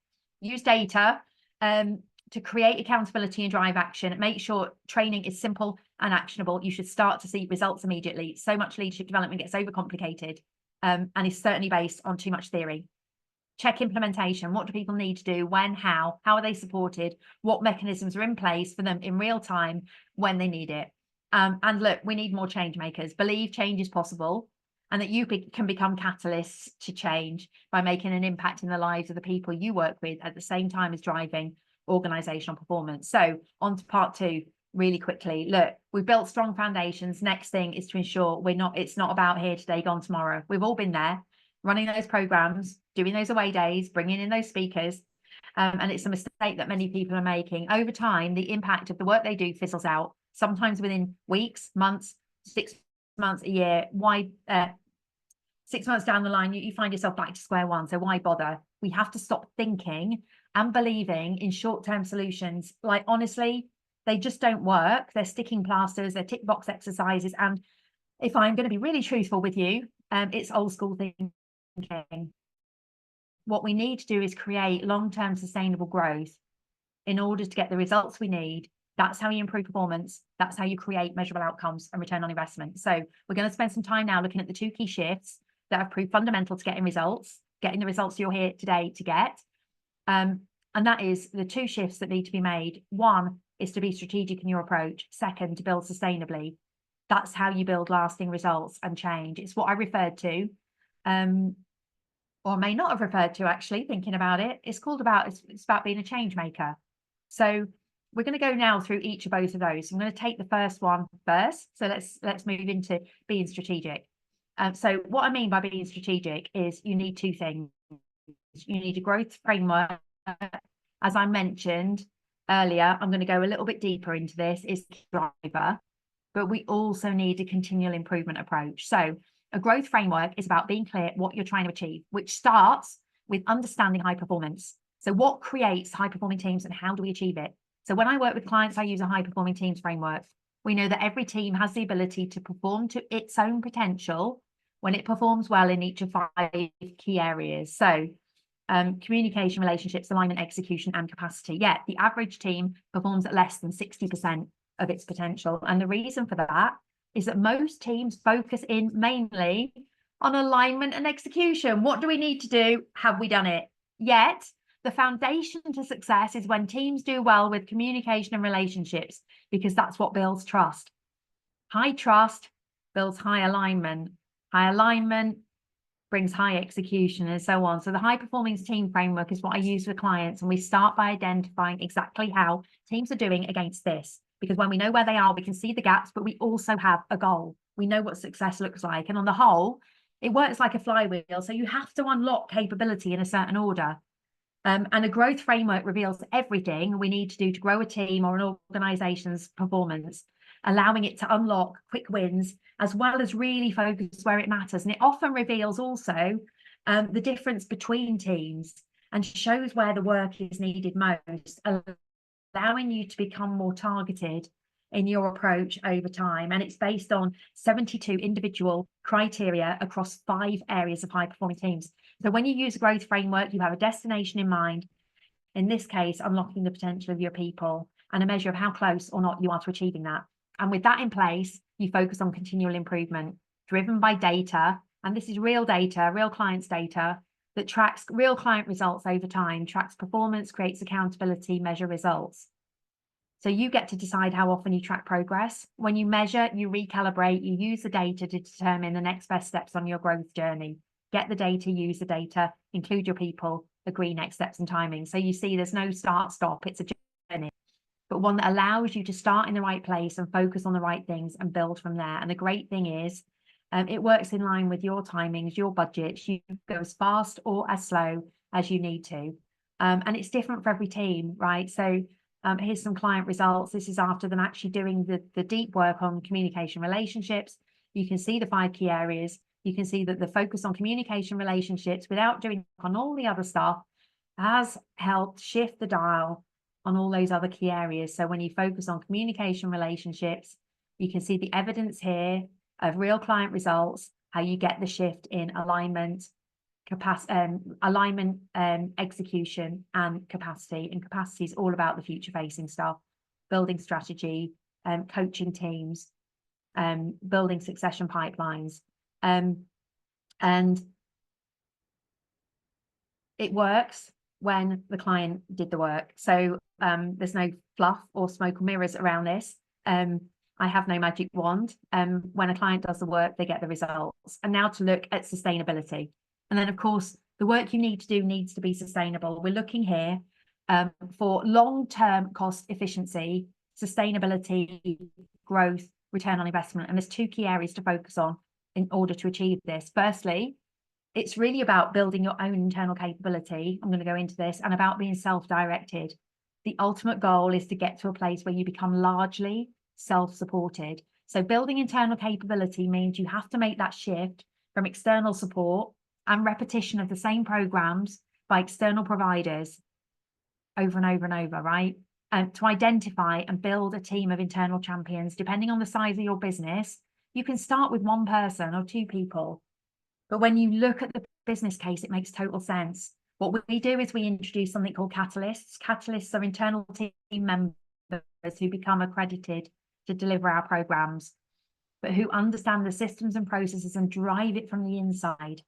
Use data to create accountability and drive action. Make sure training is simple and actionable. You should start to see results immediately. So much leadership development gets overcomplicated, and is certainly based on too much theory. Check implementation. What do people need to do? When? How are they supported? What mechanisms are in place for them in real time when they need it? And look, we need more change makers. Believe change is possible, and that you can become catalysts to change by making an impact in the lives of the people you work with at the same time as driving organizational performance. So on to part two really quickly. Look, we've built strong foundations. Next thing is to ensure it's not about here today, gone tomorrow. We've all been there, running those programs, doing those away days, bringing in those speakers. And it's a mistake that many people are making. Over time, the impact of the work they do fizzles out, sometimes within weeks, months, 6 months, a year. Why 6 months down the line, you find yourself back to square one. So why bother? We have to stop thinking and believing in short-term solutions. Like, honestly, they just don't work. They're sticking plasters, they're tick box exercises. And if I'm going to be really truthful with you, it's old school thinking. What we need to do is create long-term sustainable growth in order to get the results we need. That's how you improve performance. That's how you create measurable outcomes and return on investment. So we're going to spend some time now looking at the 2 key shifts that have proved fundamental to getting the results you're here today to get. And that is the 2 shifts that need to be made. 1 is to be strategic in your approach. 2nd, to build sustainably. That's how you build lasting results and change. It's what I referred to, or may not have referred to, actually, thinking about it. It's about being a change maker. So we're going to go now through each of both of those. I'm going to take the first one first. So let's move into being strategic. So what I mean by being strategic is you need 2 things. You need a growth framework. As I mentioned earlier, I'm going to go a little bit deeper into this, is driver, but we also need a continual improvement approach. So a growth framework is about being clear what you're trying to achieve, which starts with understanding high performance. So what creates high-performing teams and how do we achieve it? So when I work with clients, I use a high-performing teams framework. We know that every team has the ability to perform to its own potential when it performs well in each of 5 key areas. So communication, relationships, alignment, execution, and capacity. Yet the average team performs at less than 60% of its potential. And the reason for that is that most teams focus in mainly on alignment and execution. What do we need to do? Have we done it? Yet the foundation to success is when teams do well with communication and relationships, because that's what builds trust. High trust builds high alignment. High alignment brings high execution, and so on. So the high performing team framework is what I use with clients. And we start by identifying exactly how teams are doing against this. Because when we know where they are, we can see the gaps, but we also have a goal. We know what success looks like. And on the whole, it works like a flywheel. So you have to unlock capability in a certain order. And a growth framework reveals everything we need to do to grow a team or an organization's performance, allowing it to unlock quick wins, as well as really focus where it matters. And it often reveals also the difference between teams and shows where the work is needed most, allowing you to become more targeted in your approach over time. And it's based on 72 individual criteria across 5 areas of high performing teams. So when you use a growth framework, you have a destination in mind, in this case, unlocking the potential of your people, and a measure of how close or not you are to achieving that. And with that in place, you focus on continual improvement, driven by data. And this is real data, real clients' data that tracks real client results over time, tracks performance, creates accountability, measure results. So you get to decide how often you track progress. When you measure, you recalibrate, you use the data to determine the next best steps on your growth journey. Get the data, use the data, include your people, agree next steps and timing. So you see there's no start, stop, it's a journey, but one that allows you to start in the right place and focus on the right things and build from there. And the great thing is, it works in line with your timings, your budgets. You go as fast or as slow as you need to. And it's different for every team, right? So here's some client results. This is after them actually doing the deep work on communication relationships. You can see the 5 key areas. You can see that the focus on communication relationships without doing on all the other stuff has helped shift the dial on all those other key areas. So when you focus on communication relationships, you can see the evidence here of real client results, how you get the shift in alignment, execution, and capacity. And capacity is all about the future facing stuff, building strategy, coaching teams, building succession pipelines. And it works when the client did the work. So there's no fluff or smoke or mirrors around this. I have no magic wand. When a client does the work, they get the results. And now to look at sustainability. And then, of course, the work you need to do needs to be sustainable. We're looking here for long-term cost efficiency, sustainability, growth, return on investment. And there's 2 key areas to focus on in order to achieve this. Firstly, it's really about building your own internal capability. I'm going to go into this, and about being self-directed. The ultimate goal is to get to a place where you become largely self-supported. So building internal capability means you have to make that shift from external support and repetition of the same programs by external providers over and over and over, right? To identify and build a team of internal champions. Depending on the size of your business, you can start with 1 person or 2 people. But when you look at the business case, it makes total sense. What we do is we introduce something called catalysts. Catalysts are internal team members who become accredited to deliver our programs, but who understand the systems and processes and drive it from the inside.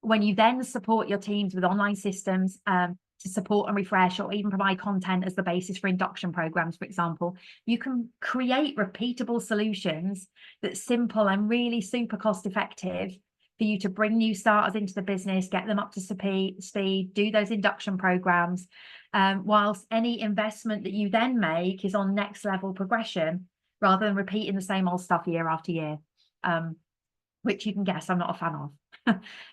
When you then support your teams with online systems to support and refresh, or even provide content as the basis for induction programs, for example, you can create repeatable solutions that's simple and really super cost effective for you to bring new starters into the business, get them up to speed, do those induction programs, whilst any investment that you then make is on next level progression rather than repeating the same old stuff year after year, which you can guess I'm not a fan of.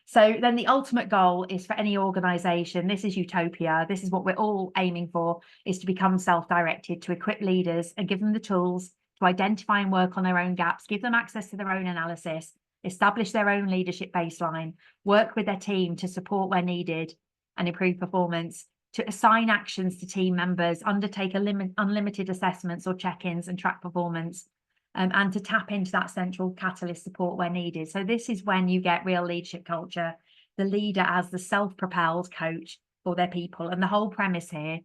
So then the ultimate goal is for any organization, this is utopia, this is what we're all aiming for, is to become self-directed, to equip leaders and give them the tools to identify and work on their own gaps, give them access to their own analysis, establish their own leadership baseline, work with their team to support where needed, and improve performance, to assign actions to team members, undertake unlimited assessments or check-ins and track performance, and to tap into that central catalyst support where needed. So this is when you get real leadership culture, the leader as the self-propelled coach for their people. And the whole premise here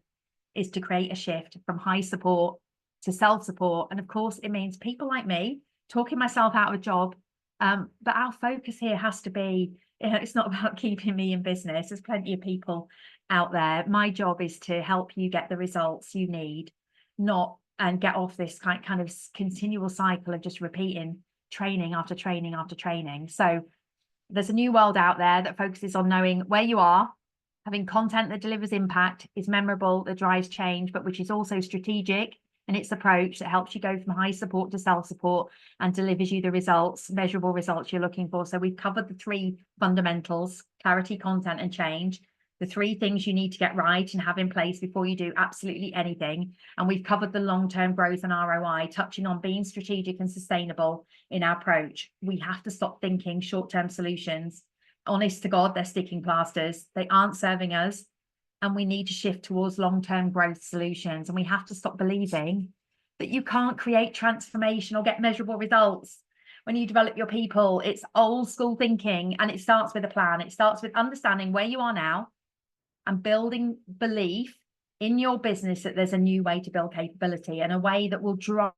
is to create a shift from high support to self-support. And of course, it means people like me talking myself out of a job. But our focus here has to be, it's not about keeping me in business. There's plenty of people out there. My job is to help you get the results you need, and get off this kind of continual cycle of just repeating training after training after training. So there's a new world out there that focuses on knowing where you are, having content that delivers impact, is memorable, that drives change, but which is also strategic in its approach, that helps you go from high support to self-support and delivers you the results, measurable results you're looking for. So we've covered the three fundamentals: clarity, content, and change. The three things you need to get right and have in place before you do absolutely anything. And we've covered the long-term growth and ROI, touching on being strategic and sustainable in our approach. We have to stop thinking short-term solutions. Honest to God, they're sticking plasters. They aren't serving us. And we need to shift towards long-term growth solutions. And we have to stop believing that you can't create transformation or get measurable results when you develop your people. It's old school thinking, and it starts with a plan. It starts with understanding where you are now and building belief in your business that there's a new way to build capability, and a way that will drive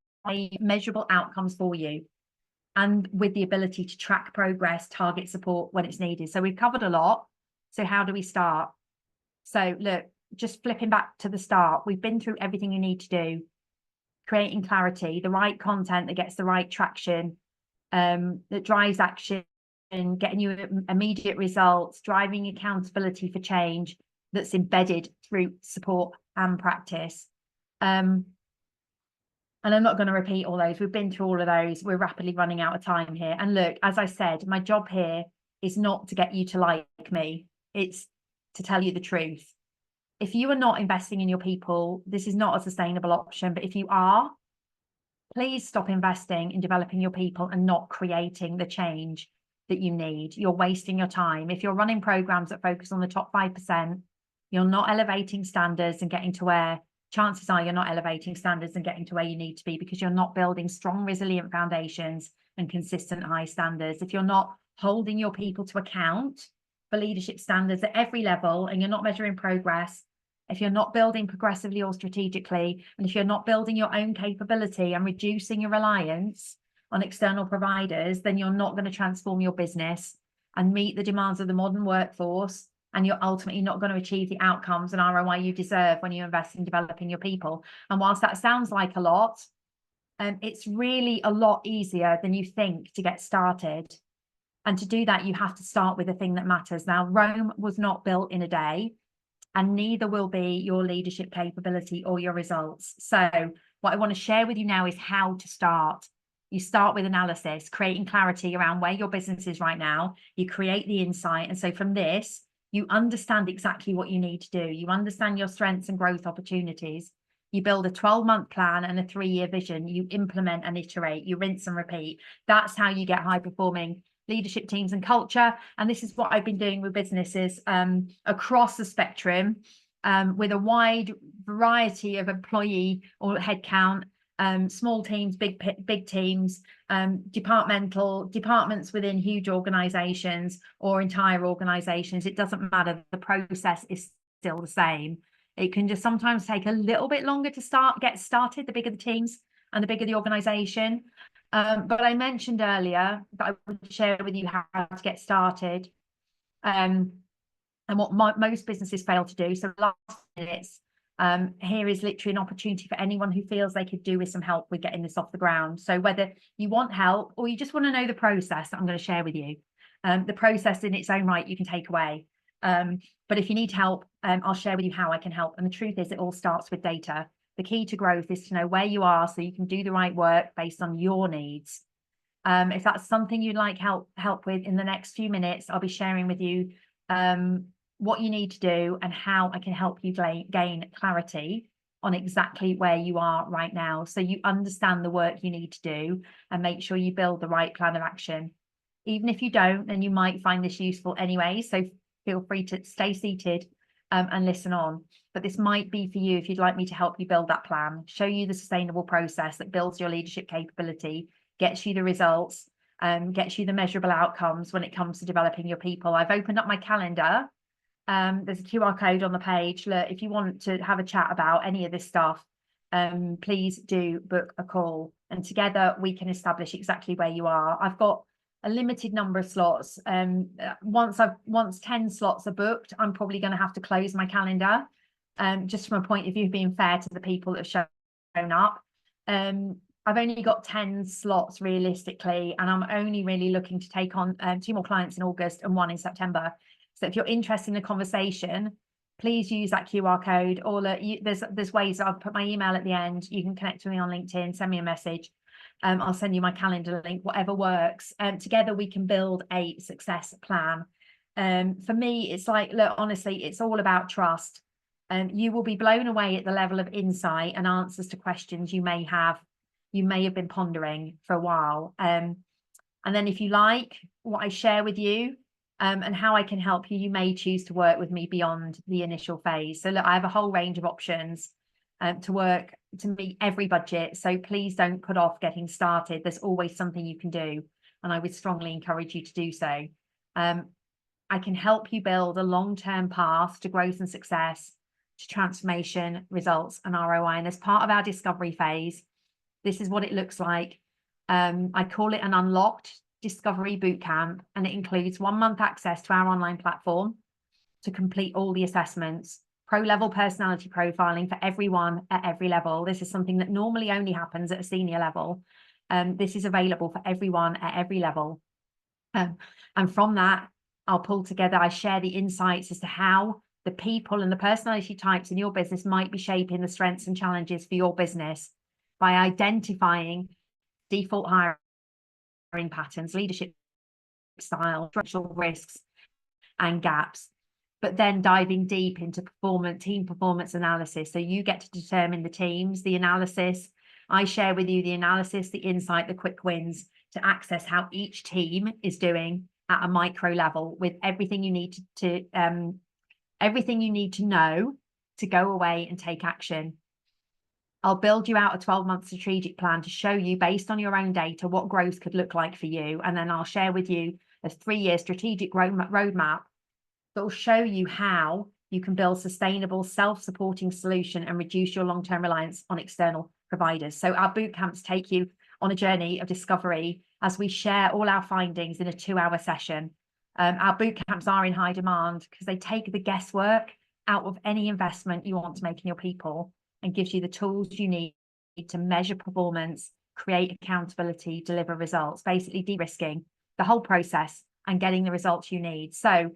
measurable outcomes for you, and with the ability to track progress, target support when it's needed. So we've covered a lot. So how do we start? So look, just flipping back to the start, we've been through everything you need to do: creating clarity, the right content that gets the right traction, that drives action, and getting you immediate results, driving accountability for change that's embedded through support and practice. And I'm not going to repeat all those. We've been through all of those. We're rapidly running out of time here. And look, as I said, my job here is not to get you to like me. It's to tell you the truth. If you are not investing in your people, this is not a sustainable option. But if you are, please stop investing in developing your people and not creating the change that you need. You're wasting your time. If you're running programs that focus on the top 5%, you're not elevating standards and getting to where, chances are you're not elevating standards and getting to where you need to be, because you're not building strong, resilient foundations and consistent high standards. If you're not holding your people to account for leadership standards at every level, and you're not measuring progress, if you're not building progressively or strategically, and if you're not building your own capability and reducing your reliance on external providers, then you're not going to transform your business and meet the demands of the modern workforce. And you're ultimately not going to achieve the outcomes and ROI you deserve when you invest in developing your people. And whilst that sounds like a lot, it's really a lot easier than you think to get started. And to do that, you have to start with the thing that matters. Now, Rome was not built in a day, and neither will be your leadership capability or your results. So what I want to share with you now is how to start. You start with analysis, creating clarity around where your business is right now. You create the insight. And so from this, you understand exactly what you need to do. You understand your strengths and growth opportunities. You build a 12-month plan and a 3-year vision. You implement and iterate. You rinse and repeat. That's how you get high-performing leadership teams and culture. And this is what I've been doing with businesses across the spectrum, with a wide variety of employee or headcount, small teams, big teams, departments within huge organizations or entire organizations. It doesn't matter. The process is still the same. It can just sometimes take a little bit longer to get started, the bigger the teams and the bigger the organization. But I mentioned earlier that I would share with you how to get started, and what most businesses fail to do. So last minutes, here is literally an opportunity for anyone who feels they could do with some help with getting this off the ground. So whether you want help or you just want to know the process that I'm going to share with you, the process in its own right you can take away. But if you need help, I'll share with you how I can help. And the truth is, it all starts with data. The key to growth is to know where you are so you can do the right work based on your needs. If that's something you'd like help with, in the next few minutes, I'll be sharing with you what you need to do and how I can help you gain clarity on exactly where you are right now, so you understand the work you need to do and make sure you build the right plan of action. Even if you don't, then you might find this useful anyway. So feel free to stay seated and listen on. But this might be for you if you'd like me to help you build that plan, show you the sustainable process that builds your leadership capability, gets you the results, gets you the measurable outcomes when it comes to developing your people. I've opened up my calendar. There's a QR code on the page. Look, if you want to have a chat about any of this stuff, please do book a call, and together we can establish exactly where you are. I've got a limited number of slots. Once 10 slots are booked, I'm probably going to have to close my calendar, just from a point of view of being fair to the people that have shown up. I've only got 10 slots realistically, and I'm only really looking to take on 2 more clients in August and 1 in September. So if you're interested in the conversation, please use that QR code, or there's ways. I'll put my email at the end. You can connect with me on LinkedIn, send me a message. I'll send you my calendar link, whatever works. Together we can build a success plan. For me, it's like, look, honestly, it's all about trust. You will be blown away at the level of insight and answers to questions you may have been pondering for a while. And then if you like what I share with you, and how I can help you, you may choose to work with me beyond the initial phase. So look, I have a whole range of options to work to meet every budget. So please don't put off getting started. There's always something you can do, and I would strongly encourage you to do so. I can help you build a long-term path to growth and success, to transformation, results, and ROI. And as part of our discovery phase, this is what it looks like. I call it an unlocked discovery bootcamp, and it includes 1 month access to our online platform to complete all the assessments, pro-level personality profiling for everyone at every level. This is something that normally only happens at a senior level. This is available for everyone at every level. And from that, I'll pull together, I share the insights as to how the people and the personality types in your business might be shaping the strengths and challenges for your business by identifying default hiring patterns, leadership style, structural risks and gaps, but then diving deep into team performance analysis. So you get to determine the teams, the analysis. I share with you the analysis, the insight, the quick wins to access how each team is doing at a micro level, with everything you need everything you need to know to go away and take action. I'll build you out a 12-month strategic plan to show you, based on your own data, what growth could look like for you. And then I'll share with you a 3-year strategic roadmap that will show you how you can build sustainable, self-supporting solution and reduce your long-term reliance on external providers. So our boot camps take you on a journey of discovery as we share all our findings in a 2-hour session. Our boot camps are in high demand because they take the guesswork out of any investment you want to make in your people, and gives you the tools you need to measure performance, create accountability, deliver results, basically de-risking the whole process and getting the results you need. So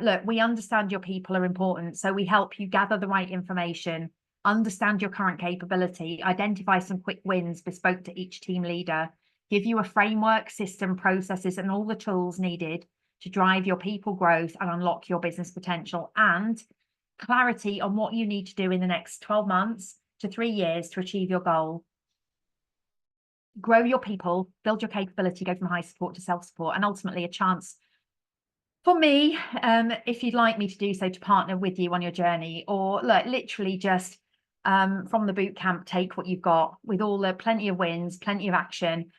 look, we understand your people are important, so we help you gather the right information, understand your current capability, identify some quick wins bespoke to each team leader, give you a framework, system, processes, and all the tools needed to drive your people growth and unlock your business potential, and clarity on what you need to do in the next 12 months to 3 years to achieve your goal. Grow your people, build your capability, go from high support to self-support, and ultimately a chance for me, if you'd like me to do so, to partner with you on your journey, or look, literally just from the boot camp, take what you've got with all the plenty of wins, plenty of action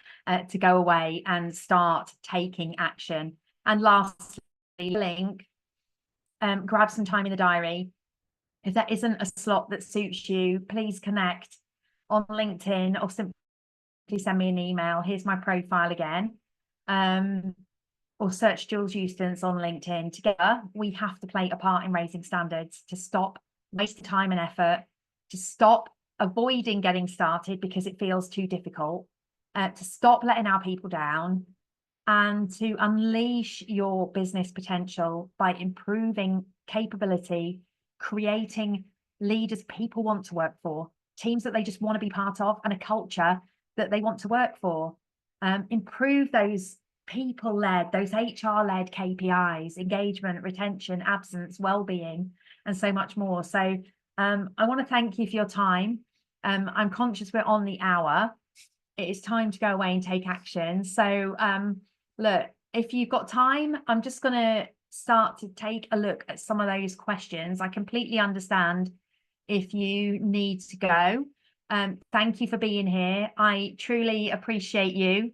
to go away and start taking action. And lastly, link. Grab some time in the diary. If that isn't a slot that suits you, please connect on LinkedIn or simply send me an email. Here's my profile again. Or search Jules Eustace on LinkedIn. Together, we have to play a part in raising standards to stop wasting time and effort, to stop avoiding getting started because it feels too difficult, to stop letting our people down, and to unleash your business potential by improving capability, creating leaders people want to work for, teams that they just want to be part of, and a culture that they want to work for. Improve those people-led, those HR-led KPIs, engagement, retention, absence, well-being, and so much more. So I want to thank you for your time. I'm conscious we're on the hour. It is time to go away and take action. So look, if you've got time, I'm just going to start to take a look at some of those questions. I completely understand if you need to go. Thank you for being here. I truly appreciate you.